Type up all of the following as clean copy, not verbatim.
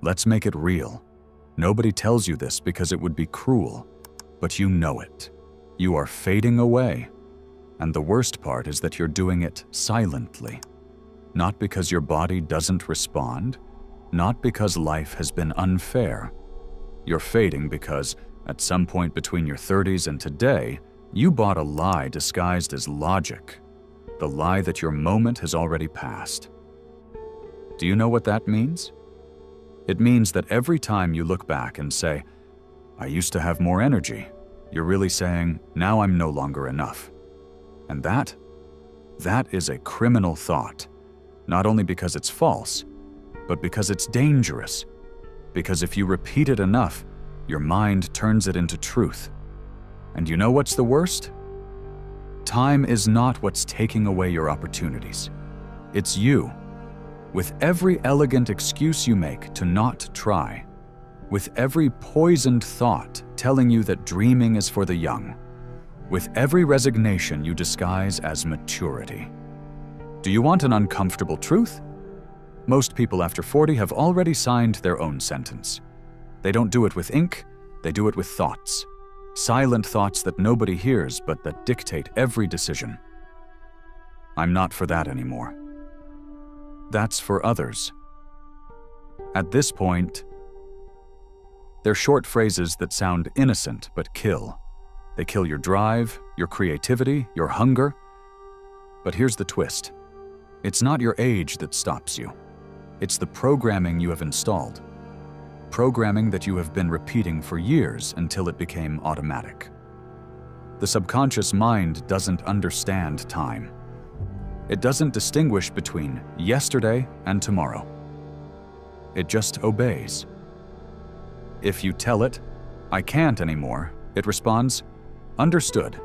Let's make it real. Nobody tells you this because it would be cruel, but you know it. You are fading away. And the worst part is that you're doing it silently. Not because your body doesn't respond, not because life has been unfair. You're fading because, at some point between your 30s and today, you bought a lie disguised as logic. The lie that your moment has already passed. Do you know what that means? It means that every time you look back and say, I used to have more energy, you're really saying, now I'm no longer enough. And that is a criminal thought, not only because it's false, but because it's dangerous. Because if you repeat it enough, your mind turns it into truth. And you know what's the worst? Time is not what's taking away your opportunities. It's you. With every elegant excuse you make to not try, with every poisoned thought telling you that dreaming is for the young, with every resignation you disguise as maturity. Do you want an uncomfortable truth? Most people after 40 have already signed their own sentence. They don't do it with ink, they do it with thoughts. Silent thoughts that nobody hears but that dictate every decision. I'm not for that anymore. That's for others. At this point, they're short phrases that sound innocent but kill. They kill your drive, your creativity, your hunger. But here's the twist. It's not your age that stops you. It's the programming you have installed. Programming that you have been repeating for years until it became automatic. The subconscious mind doesn't understand time. It doesn't distinguish between yesterday and tomorrow. It just obeys. If you tell it, I can't anymore, it responds, understood.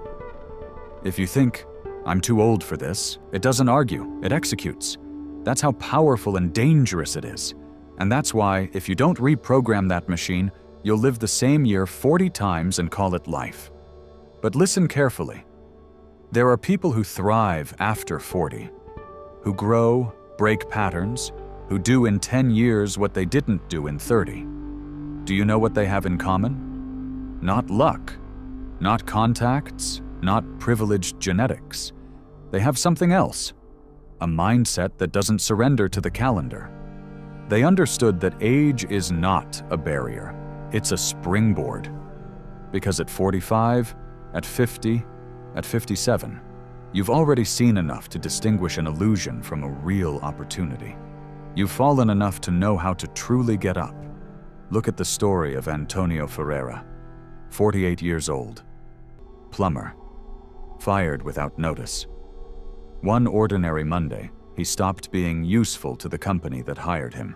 If you think, I'm too old for this, it doesn't argue, it executes. That's how powerful and dangerous it is. And that's why, if you don't reprogram that machine, you'll live the same year 40 times and call it life. But listen carefully. There are people who thrive after 40, who grow, break patterns, who do in 10 years what they didn't do in 30. Do you know what they have in common? Not luck, not contacts, not privileged genetics. They have something else, a mindset that doesn't surrender to the calendar. They understood that age is not a barrier, it's a springboard. Because at 45, at 50, at 57, you've already seen enough to distinguish an illusion from a real opportunity. You've fallen enough to know how to truly get up. Look at the story of Antonio Ferreira, 48 years old, plumber, fired without notice. One ordinary Monday, he stopped being useful to the company that hired him.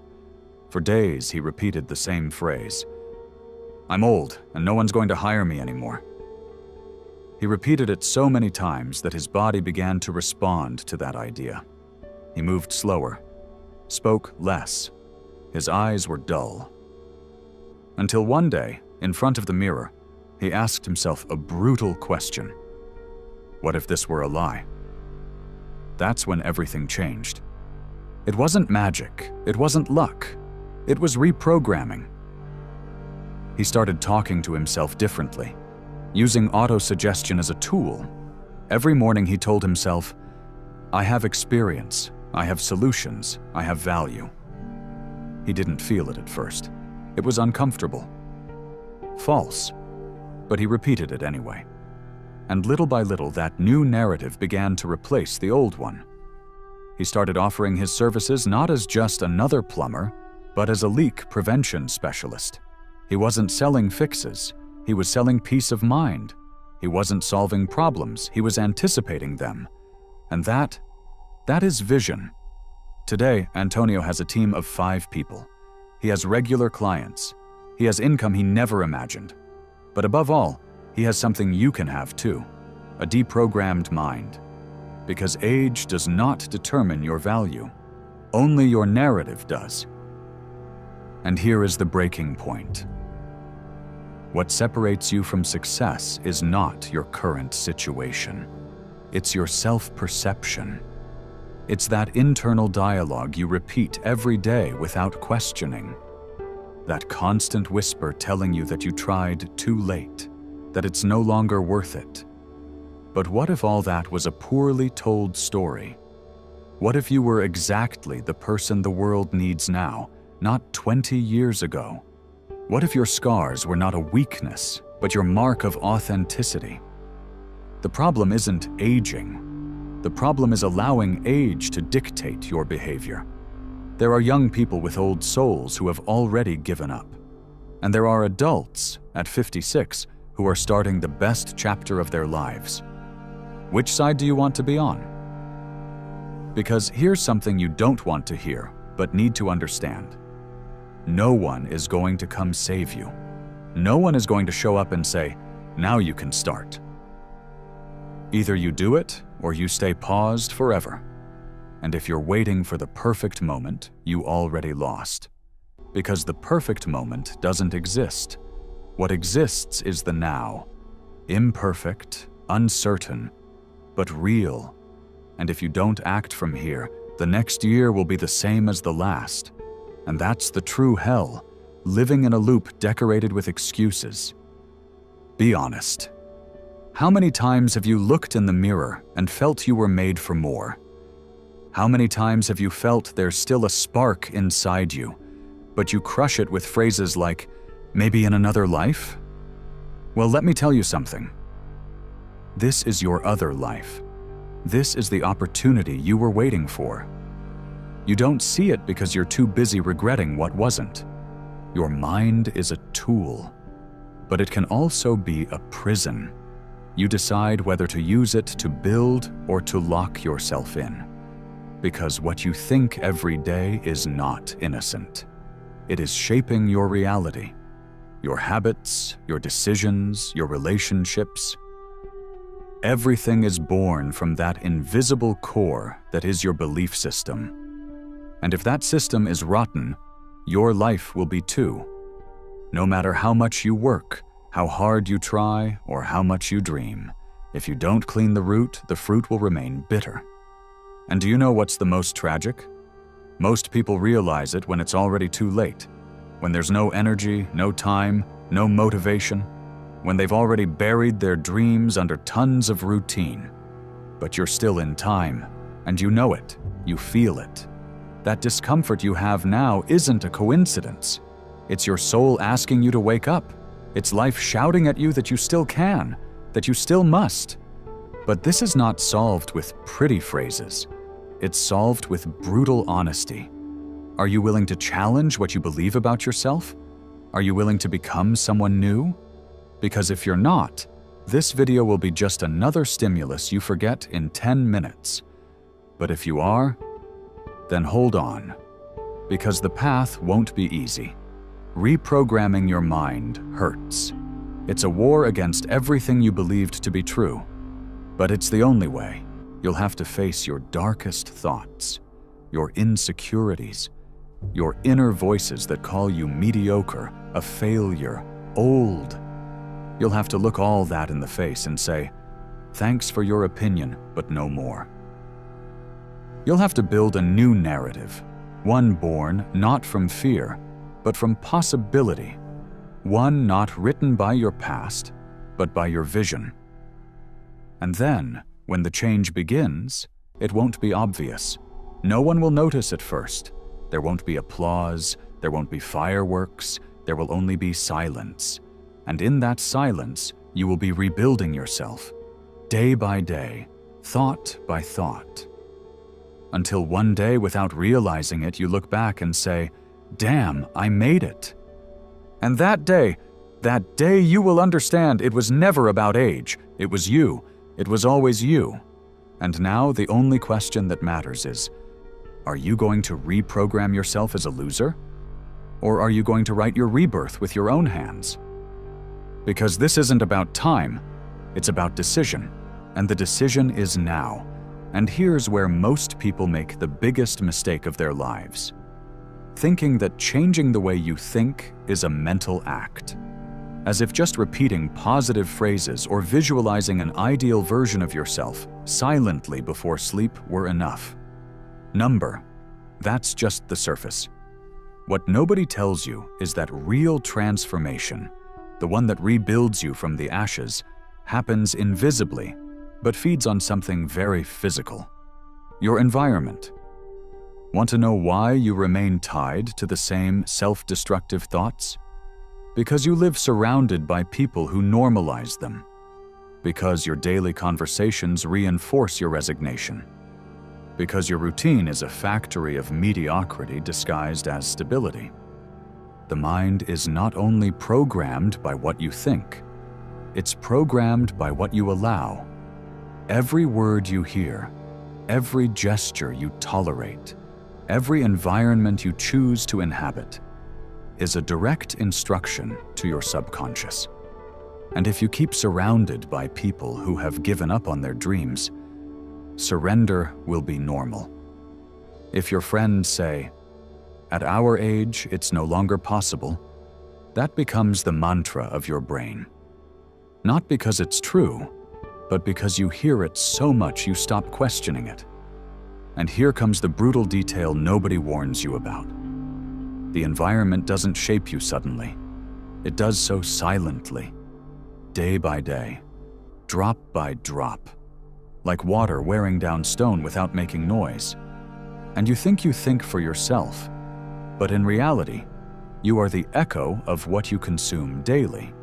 For days, he repeated the same phrase. I'm old, and no one's going to hire me anymore. He repeated it so many times that his body began to respond to that idea. He moved slower, spoke less. His eyes were dull. Until one day, in front of the mirror, he asked himself a brutal question. What if this were a lie? That's when everything changed. It wasn't magic, it wasn't luck, it was reprogramming. He started talking to himself differently, using auto-suggestion as a tool. Every morning he told himself, I have experience, I have solutions, I have value. He didn't feel it at first. It was uncomfortable. False. But he repeated it anyway. And little by little, that new narrative began to replace the old one. He started offering his services not as just another plumber, but as a leak prevention specialist. He wasn't selling fixes, he was selling peace of mind. He wasn't solving problems, he was anticipating them. And that is vision. Today, Antonio has a team of 5 people. He has regular clients. He has income he never imagined. But above all, he has something you can have too, a deprogrammed mind. Because age does not determine your value. Only your narrative does. And here is the breaking point. What separates you from success is not your current situation. It's your self-perception. It's that internal dialogue you repeat every day without questioning. That constant whisper telling you that you tried too late, that it's no longer worth it. But what if all that was a poorly told story? What if you were exactly the person the world needs now, not 20 years ago? What if your scars were not a weakness, but your mark of authenticity? The problem isn't aging. The problem is allowing age to dictate your behavior. There are young people with old souls who have already given up. And there are adults at 56 who are starting the best chapter of their lives. Which side do you want to be on? Because here's something you don't want to hear, but need to understand. No one is going to come save you. No one is going to show up and say, "Now you can start." Either you do it, or you stay paused forever. And if you're waiting for the perfect moment, you already lost. Because the perfect moment doesn't exist. What exists is the now. Imperfect, uncertain, but real. And if you don't act from here, the next year will be the same as the last. And that's the true hell, living in a loop decorated with excuses. Be honest. How many times have you looked in the mirror and felt you were made for more? How many times have you felt there's still a spark inside you, but you crush it with phrases like, "Maybe in another life?" Well, let me tell you something. This is your other life. This is the opportunity you were waiting for. You don't see it because you're too busy regretting what wasn't. Your mind is a tool, but it can also be a prison. You decide whether to use it to build or to lock yourself in. Because what you think every day is not innocent. It is shaping your reality, your habits, your decisions, your relationships. Everything is born from that invisible core that is your belief system. And if that system is rotten, your life will be too. No matter how much you work, how hard you try, or how much you dream, if you don't clean the root, the fruit will remain bitter. And do you know what's the most tragic? Most people realize it when it's already too late, when there's no energy, no time, no motivation, when they've already buried their dreams under tons of routine. But you're still in time, and you know it, you feel it. That discomfort you have now isn't a coincidence. It's your soul asking you to wake up. It's life shouting at you that you still can, that you still must. But this is not solved with pretty phrases. It's solved with brutal honesty. Are you willing to challenge what you believe about yourself? Are you willing to become someone new? Because if you're not, this video will be just another stimulus you forget in 10 minutes. But if you are, then hold on. Because the path won't be easy. Reprogramming your mind hurts. It's a war against everything you believed to be true. But it's the only way. You'll have to face your darkest thoughts, your insecurities, your inner voices that call you mediocre, a failure, old. You'll have to look all that in the face and say, "Thanks for your opinion, but no more." You'll have to build a new narrative, one born not from fear, but from possibility, one not written by your past, but by your vision. And then, when the change begins, it won't be obvious. No one will notice at first. There won't be applause, there won't be fireworks, there will only be silence. And in that silence, you will be rebuilding yourself, day by day, thought by thought. Until one day, without realizing it, you look back and say, "Damn, I made it." And that day you will understand it was never about age. It was you. It was always you. And now the only question that matters is, are you going to reprogram yourself as a loser? Or are you going to write your rebirth with your own hands? Because this isn't about time, it's about decision. And the decision is now. And here's where most people make the biggest mistake of their lives. Thinking that changing the way you think is a mental act. As if just repeating positive phrases or visualizing an ideal version of yourself silently before sleep were enough. That's just the surface. What nobody tells you is that real transformation, the one that rebuilds you from the ashes, happens invisibly, but feeds on something very physical: your environment. Want to know why you remain tied to the same self-destructive thoughts? Because you live surrounded by people who normalize them. Because your daily conversations reinforce your resignation. Because your routine is a factory of mediocrity disguised as stability. The mind is not only programmed by what you think, it's programmed by what you allow. Every word you hear, every gesture you tolerate, every environment you choose to inhabit is a direct instruction to your subconscious. And if you keep surrounded by people who have given up on their dreams, surrender will be normal. If your friends say, "At our age, it's no longer possible," that becomes the mantra of your brain. Not because it's true, but because you hear it so much you stop questioning it. And here comes the brutal detail nobody warns you about. The environment doesn't shape you suddenly. It does so silently, day by day, drop by drop, like water wearing down stone without making noise. And you think for yourself, but in reality, you are the echo of what you consume daily.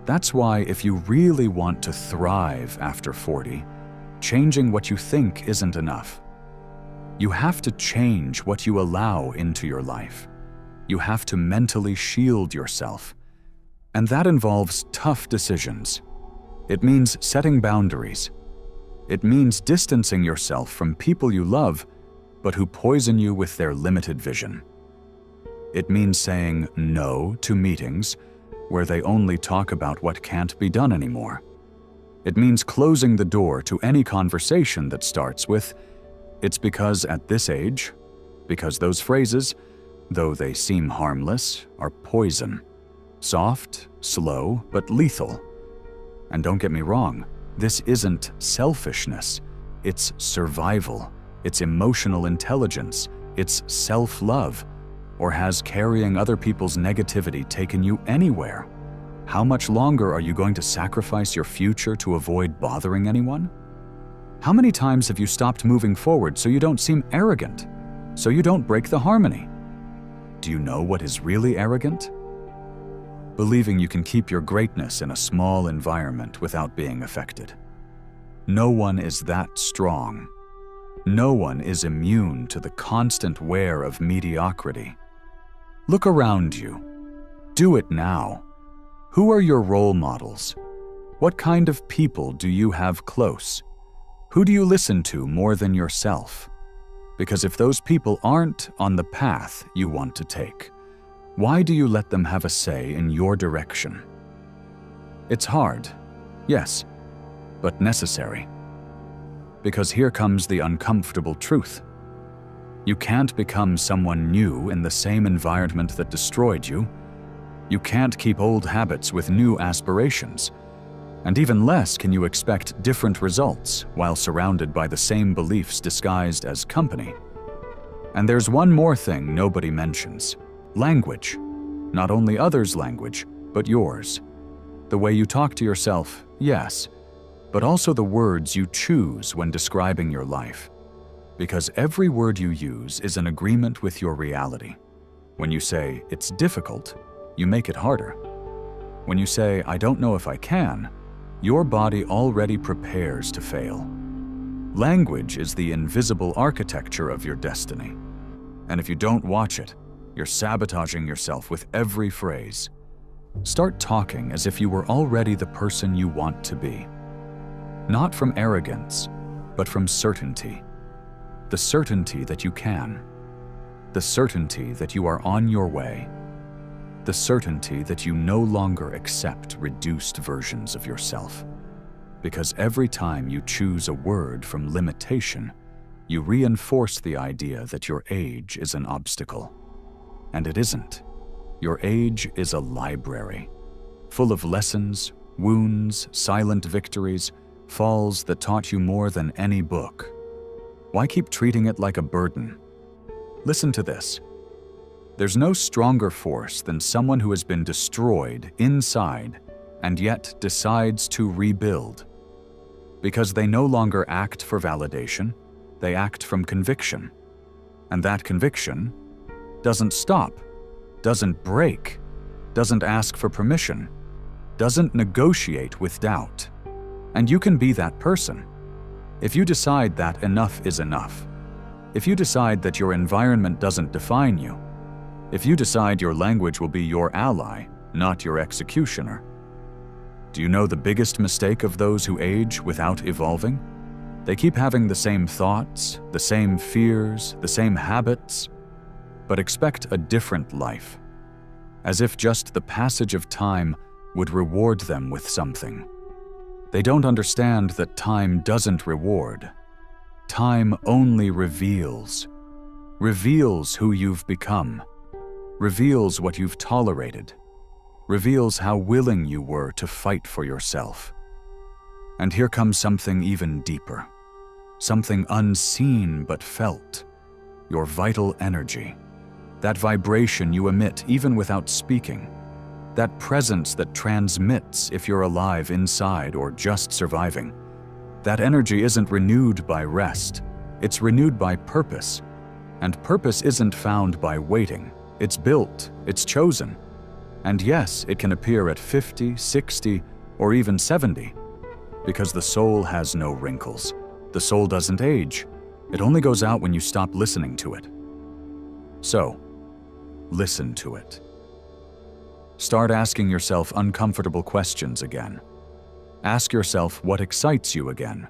That's why if you really want to thrive after 40, changing what you think isn't enough. You have to change what you allow into your life. You have to mentally shield yourself. And that involves tough decisions. It means setting boundaries. It means distancing yourself from people you love, but who poison you with their limited vision. It means saying no to meetings where they only talk about what can't be done anymore. It means closing the door to any conversation that starts with, "It's because at this age," because those phrases, though they seem harmless, are poison. Soft, slow, but lethal. And don't get me wrong, this isn't selfishness. It's survival. It's emotional intelligence. It's self-love. Or has carrying other people's negativity taken you anywhere? How much longer are you going to sacrifice your future to avoid bothering anyone? How many times have you stopped moving forward so you don't seem arrogant? So you don't break the harmony? Do you know what is really arrogant? Believing you can keep your greatness in a small environment without being affected. No one is that strong. No one is immune to the constant wear of mediocrity. Look around you. Do it now. Who are your role models? What kind of people do you have close? Who do you listen to more than yourself? Because if those people aren't on the path you want to take, why do you let them have a say in your direction? It's hard, yes, but necessary. Because here comes the uncomfortable truth. You can't become someone new in the same environment that destroyed you. You can't keep old habits with new aspirations. And even less can you expect different results while surrounded by the same beliefs disguised as company. And there's one more thing nobody mentions: language. Not only others' language, but yours. The way you talk to yourself, yes, but also the words you choose when describing your life. Because every word you use is an agreement with your reality. When you say, "It's difficult," you make it harder. When you say, "I don't know if I can," your body already prepares to fail. Language is the invisible architecture of your destiny. And if you don't watch it, you're sabotaging yourself with every phrase. Start talking as if you were already the person you want to be. Not from arrogance, but from certainty. The certainty that you can. The certainty that you are on your way. The certainty that you no longer accept reduced versions of yourself. Because every time you choose a word from limitation, you reinforce the idea that your age is an obstacle. And it isn't. Your age is a library, full of lessons, wounds, silent victories, falls that taught you more than any book. Why keep treating it like a burden? Listen to this. There's no stronger force than someone who has been destroyed inside and yet decides to rebuild. Because they no longer act for validation, they act from conviction. And that conviction doesn't stop, doesn't break, doesn't ask for permission, doesn't negotiate with doubt. And you can be that person. If you decide that enough is enough, if you decide that your environment doesn't define you, if you decide your language will be your ally, not your executioner. Do you know the biggest mistake of those who age without evolving? They keep having the same thoughts, the same fears, the same habits, but expect a different life, as if just the passage of time would reward them with something. They don't understand that time doesn't reward. Time only reveals who you've become, reveals what you've tolerated, reveals how willing you were to fight for yourself. And here comes something even deeper, something unseen but felt, your vital energy, that vibration you emit even without speaking, that presence that transmits if you're alive inside or just surviving. That energy isn't renewed by rest, it's renewed by purpose. And purpose isn't found by waiting, it's built, it's chosen. And yes, it can appear at 50, 60, or even 70, because the soul has no wrinkles. The soul doesn't age. It only goes out when you stop listening to it. So, listen to it. Start asking yourself uncomfortable questions again. Ask yourself what excites you again.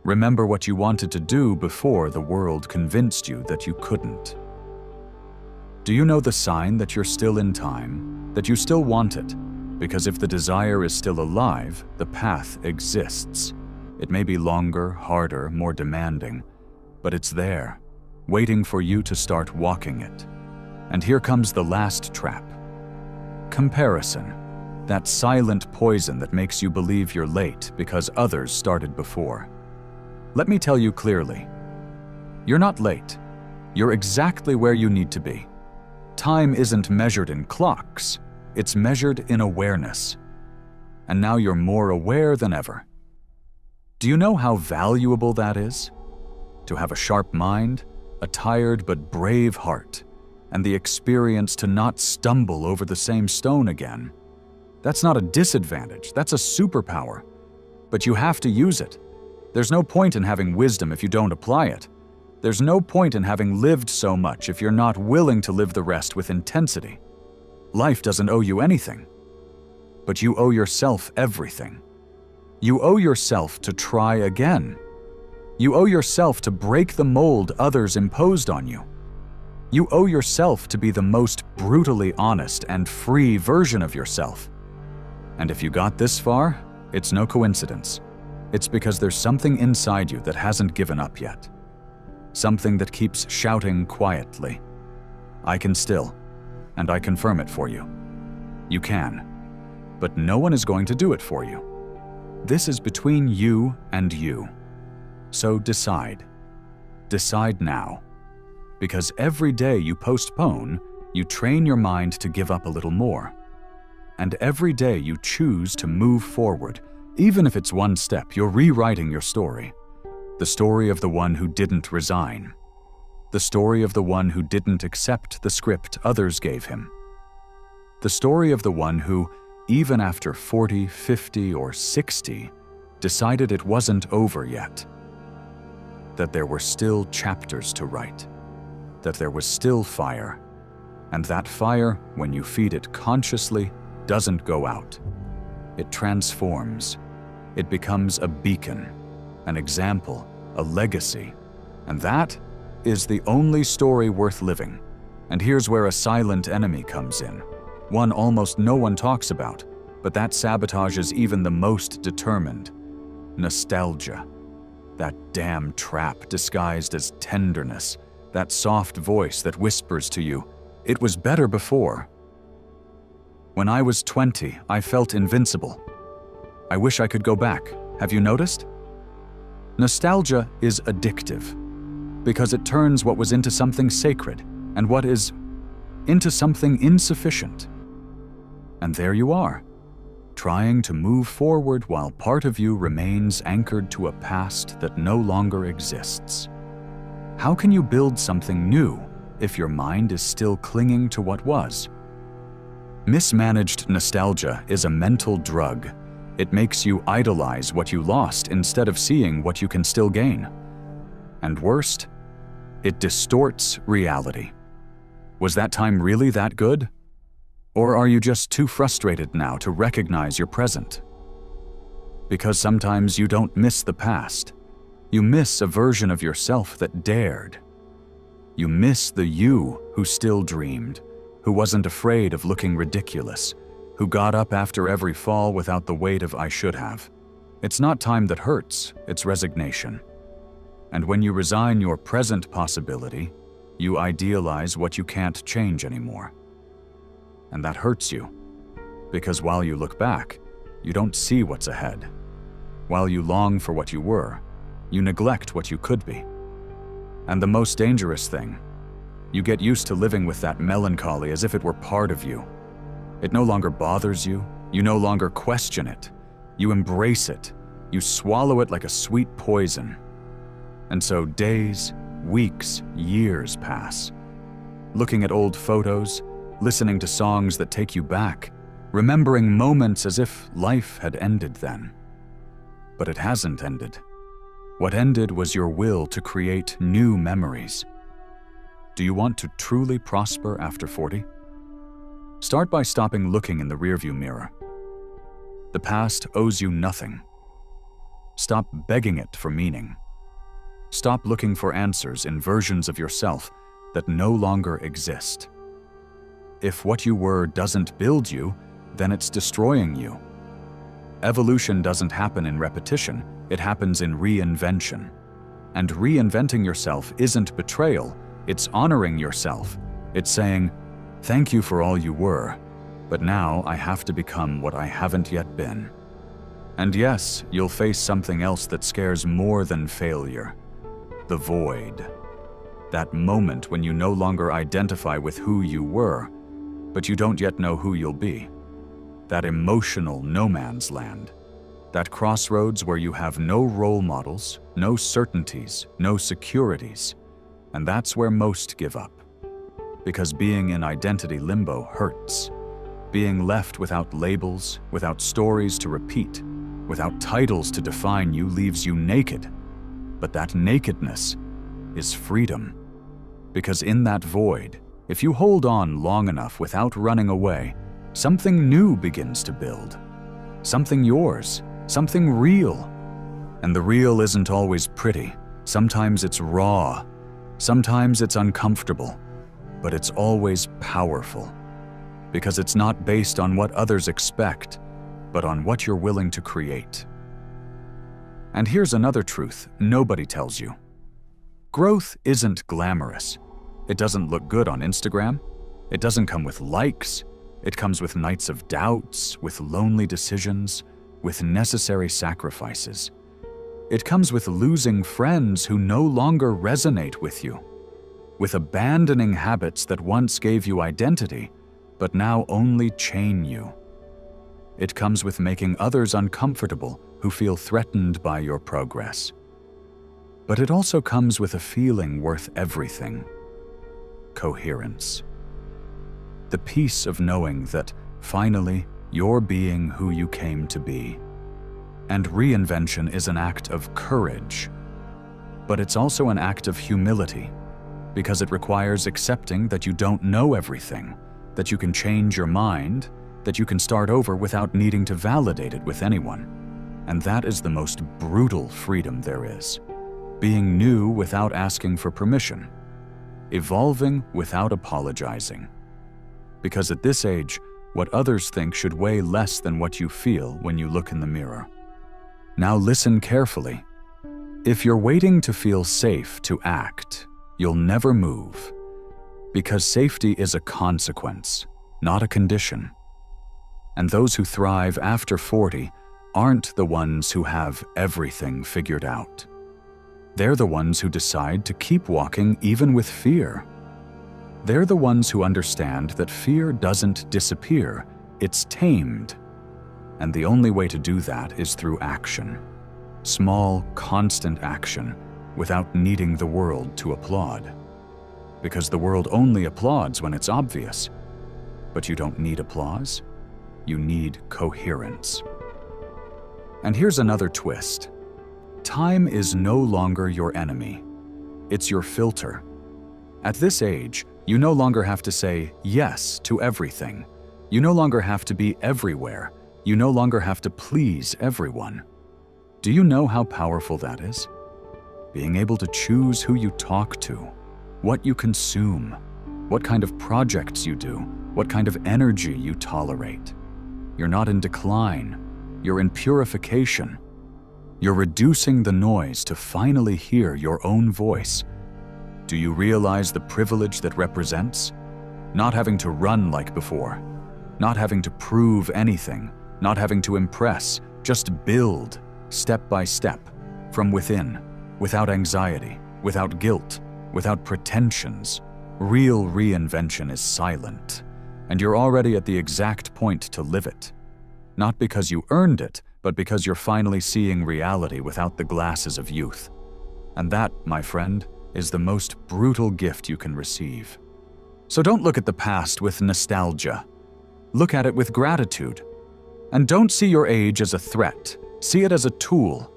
Remember what you wanted to do before the world convinced you that you couldn't. Do you know the sign that you're still in time, that you still want it? Because if the desire is still alive, the path exists. It may be longer, harder, more demanding, but it's there, waiting for you to start walking it. And here comes the last trap. Comparison, that silent poison that makes you believe you're late because others started before. Let me tell you clearly, you're not late. You're exactly where you need to be. Time isn't measured in clocks, it's measured in awareness. And now you're more aware than ever. Do you know how valuable that is? To have a sharp mind, a tired but brave heart, and the experience to not stumble over the same stone again. That's not a disadvantage, that's a superpower. But you have to use it. There's no point in having wisdom if you don't apply it. There's no point in having lived so much if you're not willing to live the rest with intensity. Life doesn't owe you anything, but you owe yourself everything. You owe yourself to try again. You owe yourself to break the mold others imposed on you. You owe yourself to be the most brutally honest and free version of yourself. And if you got this far, it's no coincidence. It's because there's something inside you that hasn't given up yet. Something that keeps shouting quietly, "I can still," and I confirm it for you. You can, but no one is going to do it for you. This is between you and you. So decide. Decide now. Because every day you postpone, you train your mind to give up a little more. And every day you choose to move forward, even if it's one step, you're rewriting your story. The story of the one who didn't resign. The story of the one who didn't accept the script others gave him. The story of the one who, even after 40, 50, or 60, decided it wasn't over yet. That there were still chapters to write. That there was still fire. And that fire, when you feed it consciously, doesn't go out. It transforms. It becomes a beacon, an example, a legacy. And that is the only story worth living. And here's where a silent enemy comes in. One almost no one talks about, but that sabotages even the most determined. Nostalgia. That damn trap disguised as tenderness. That soft voice that whispers to you, "It was better before." When I was 20, I felt invincible. I wish I could go back. Have you noticed? Nostalgia is addictive because it turns what was into something sacred, and what is into something insufficient. And there you are, trying to move forward while part of you remains anchored to a past that no longer exists. How can you build something new if your mind is still clinging to what was? Mismanaged nostalgia is a mental drug. It makes you idolize what you lost instead of seeing what you can still gain. And worst, it distorts reality. Was that time really that good? Or are you just too frustrated now to recognize your present? Because sometimes you don't miss the past. You miss a version of yourself that dared. You miss the you who still dreamed, who wasn't afraid of looking ridiculous, who got up after every fall without the weight of "I should have." It's not time that hurts, it's resignation. And when you resign your present possibility, you idealize what you can't change anymore. And that hurts you, because while you look back, you don't see what's ahead. While you long for what you were, you neglect what you could be. And the most dangerous thing, you get used to living with that melancholy as if it were part of you. It no longer bothers you, you no longer question it. You embrace it, you swallow it like a sweet poison. And so days, weeks, years pass. Looking at old photos, listening to songs that take you back, remembering moments as if life had ended then. But it hasn't ended. What ended was your will to create new memories. Do you want to truly prosper after 40? Start by stopping looking in the rearview mirror. The past owes you nothing. Stop begging it for meaning. Stop looking for answers in versions of yourself that no longer exist. If what you were doesn't build you, then it's destroying you. Evolution doesn't happen in repetition, it happens in reinvention. And reinventing yourself isn't betrayal, it's honoring yourself. It's saying, "Thank you for all you were, but now I have to become what I haven't yet been." And yes, you'll face something else that scares more than failure. The void. That moment when you no longer identify with who you were, but you don't yet know who you'll be. That emotional no man's land. That crossroads where you have no role models, no certainties, no securities. And that's where most give up. Because being in identity limbo hurts. Being left without labels, without stories to repeat, without titles to define you leaves you naked. But that nakedness is freedom. Because in that void, if you hold on long enough without running away, something new begins to build. Something yours, something real. And the real isn't always pretty. Sometimes it's raw. Sometimes it's uncomfortable. But it's always powerful. Because it's not based on what others expect, but on what you're willing to create. And here's another truth nobody tells you. Growth isn't glamorous. It doesn't look good on Instagram. It doesn't come with likes. It comes with nights of doubts, with lonely decisions, with necessary sacrifices. It comes with losing friends who no longer resonate with you, with abandoning habits that once gave you identity, but now only chain you. It comes with making others uncomfortable who feel threatened by your progress. But it also comes with a feeling worth everything: coherence. The peace of knowing that, finally, you're being who you came to be. And reinvention is an act of courage. But it's also an act of humility, because it requires accepting that you don't know everything, that you can change your mind, that you can start over without needing to validate it with anyone. And that is the most brutal freedom there is. Being new without asking for permission. Evolving without apologizing. Because at this age, what others think should weigh less than what you feel when you look in the mirror. Now listen carefully. If you're waiting to feel safe to act, you'll never move. Because safety is a consequence, not a condition. And those who thrive after 40 aren't the ones who have everything figured out. They're the ones who decide to keep walking even with fear. They're the ones who understand that fear doesn't disappear, it's tamed. And the only way to do that is through action. Small, constant action, without needing the world to applaud. Because the world only applauds when it's obvious. But you don't need applause. You need coherence. And here's another twist. Time is no longer your enemy. It's your filter. At this age, you no longer have to say yes to everything. You no longer have to be everywhere. You no longer have to please everyone. Do you know how powerful that is? Being able to choose who you talk to, what you consume, what kind of projects you do, what kind of energy you tolerate. You're not in decline. You're in purification. You're reducing the noise to finally hear your own voice. Do you realize the privilege that represents? Not having to run like before. Not having to prove anything. Not having to impress. Just build, step by step, from within, without anxiety, without guilt, without pretensions. Real reinvention is silent, and you're already at the exact point to live it. Not because you earned it, but because you're finally seeing reality without the glasses of youth. And that, my friend, is the most brutal gift you can receive. So don't look at the past with nostalgia. Look at it with gratitude. And don't see your age as a threat. See it as a tool.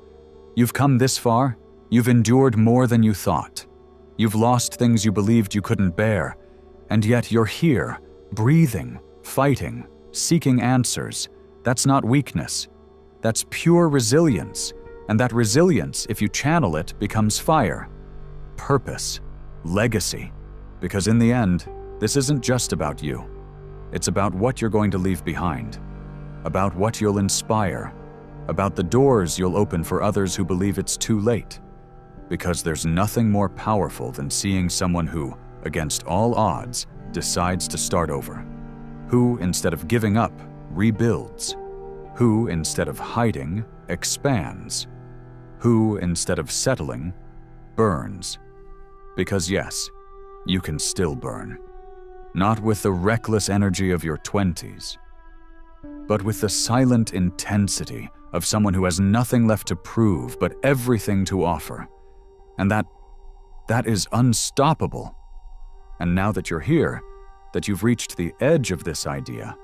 You've come this far. You've endured more than you thought. You've lost things you believed you couldn't bear. And yet you're here, breathing, fighting, seeking answers. That's not weakness. That's pure resilience. And that resilience, if you channel it, becomes fire, purpose, legacy. Because in the end, this isn't just about you. It's about what you're going to leave behind, about what you'll inspire, about the doors you'll open for others who believe it's too late. Because there's nothing more powerful than seeing someone who, against all odds, decides to start over. Who, instead of giving up, rebuilds. Who, instead of hiding, expands. Who, instead of settling, burns. Because yes, you can still burn. Not with the reckless energy of your 20s, but with the silent intensity of someone who has nothing left to prove but everything to offer. And that is unstoppable. And now that you're here, that you've reached the edge of this idea,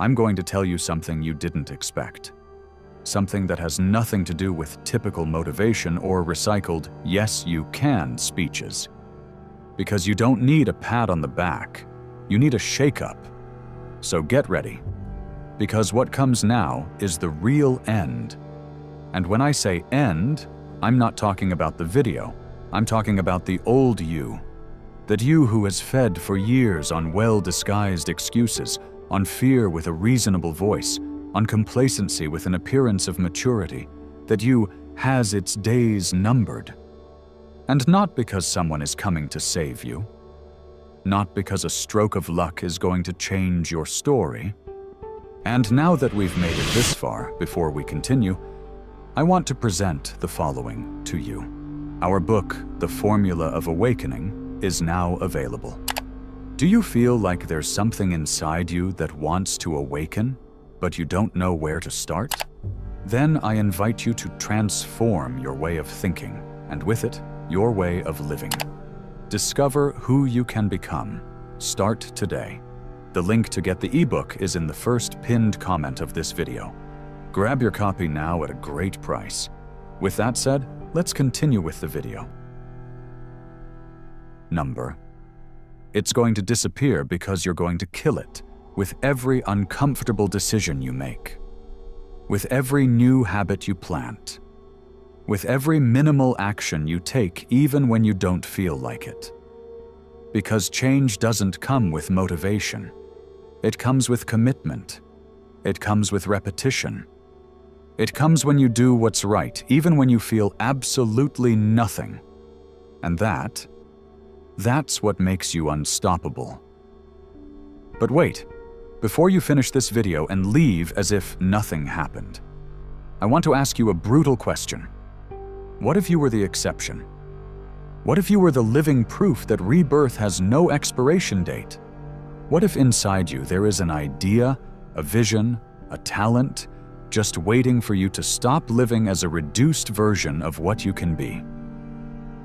I'm going to tell you something you didn't expect. Something that has nothing to do with typical motivation or recycled "yes, you can" speeches. Because you don't need a pat on the back. You need a shake-up. So get ready. Because what comes now is the real end. And when I say end, I'm not talking about the video. I'm talking about the old you. That you who has fed for years on well-disguised excuses, on fear with a reasonable voice, on complacency with an appearance of maturity. That you has its days numbered. And not because someone is coming to save you. Not because a stroke of luck is going to change your story. And now that we've made it this far, before we continue, I want to present the following to you. Our book, The Formula of Awakening, is now available. Do you feel like there's something inside you that wants to awaken, but you don't know where to start? Then I invite you to transform your way of thinking, and with it, your way of living. Discover who you can become. Start today. The link to get the ebook is in the first pinned comment of this video. Grab your copy now at a great price. With that said, let's continue with the video. Number. It's going to disappear because you're going to kill it with every uncomfortable decision you make, with every new habit you plant, with every minimal action you take even when you don't feel like it. Because change doesn't come with motivation. It comes with commitment. It comes with repetition. It comes when you do what's right, even when you feel absolutely nothing. And that's what makes you unstoppable. But wait, before you finish this video and leave as if nothing happened, I want to ask you a brutal question. What if you were the exception? What if you were the living proof that rebirth has no expiration date? What if inside you there is an idea, a vision, a talent, just waiting for you to stop living as a reduced version of what you can be?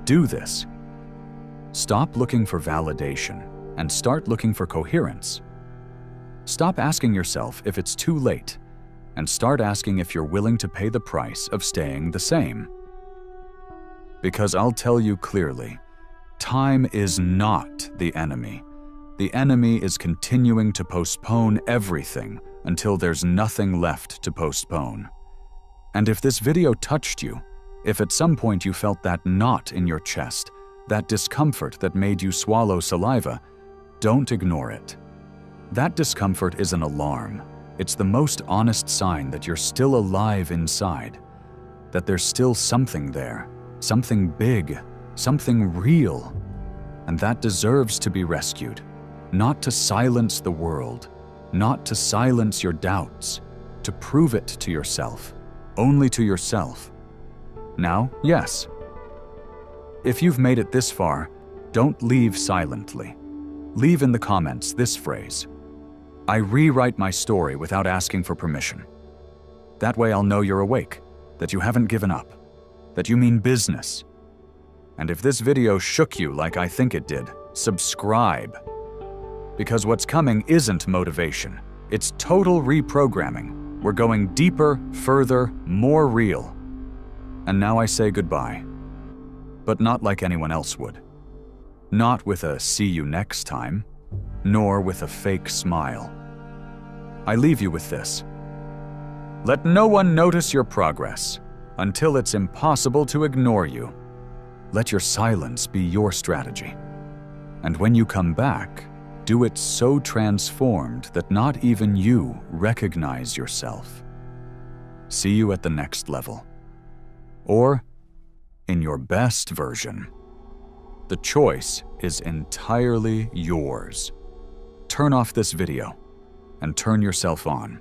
Do this. Stop looking for validation and start looking for coherence. Stop asking yourself if it's too late and start asking if you're willing to pay the price of staying the same. Because I'll tell you clearly, time is not the enemy. The enemy is continuing to postpone everything until there's nothing left to postpone. And if this video touched you, if at some point you felt that knot in your chest, that discomfort that made you swallow saliva, don't ignore it. That discomfort is an alarm. It's the most honest sign that you're still alive inside, that there's still something there, something big, something real, and that deserves to be rescued, not to silence the world, not to silence your doubts, to prove it to yourself, only to yourself. Now, yes. If you've made it this far, don't leave silently. Leave in the comments this phrase: I rewrite my story without asking for permission. That way I'll know you're awake, that you haven't given up, that you mean business. And if this video shook you like I think it did, subscribe. Because what's coming isn't motivation, it's total reprogramming. We're going deeper, further, more real. And now I say goodbye. But not like anyone else would. Not with a "see you next time," nor with a fake smile. I leave you with this. Let no one notice your progress until it's impossible to ignore you. Let your silence be your strategy. And when you come back, do it so transformed that not even you recognize yourself. See you at the next level. Or in your best version. The choice is entirely yours. Turn off this video and turn yourself on.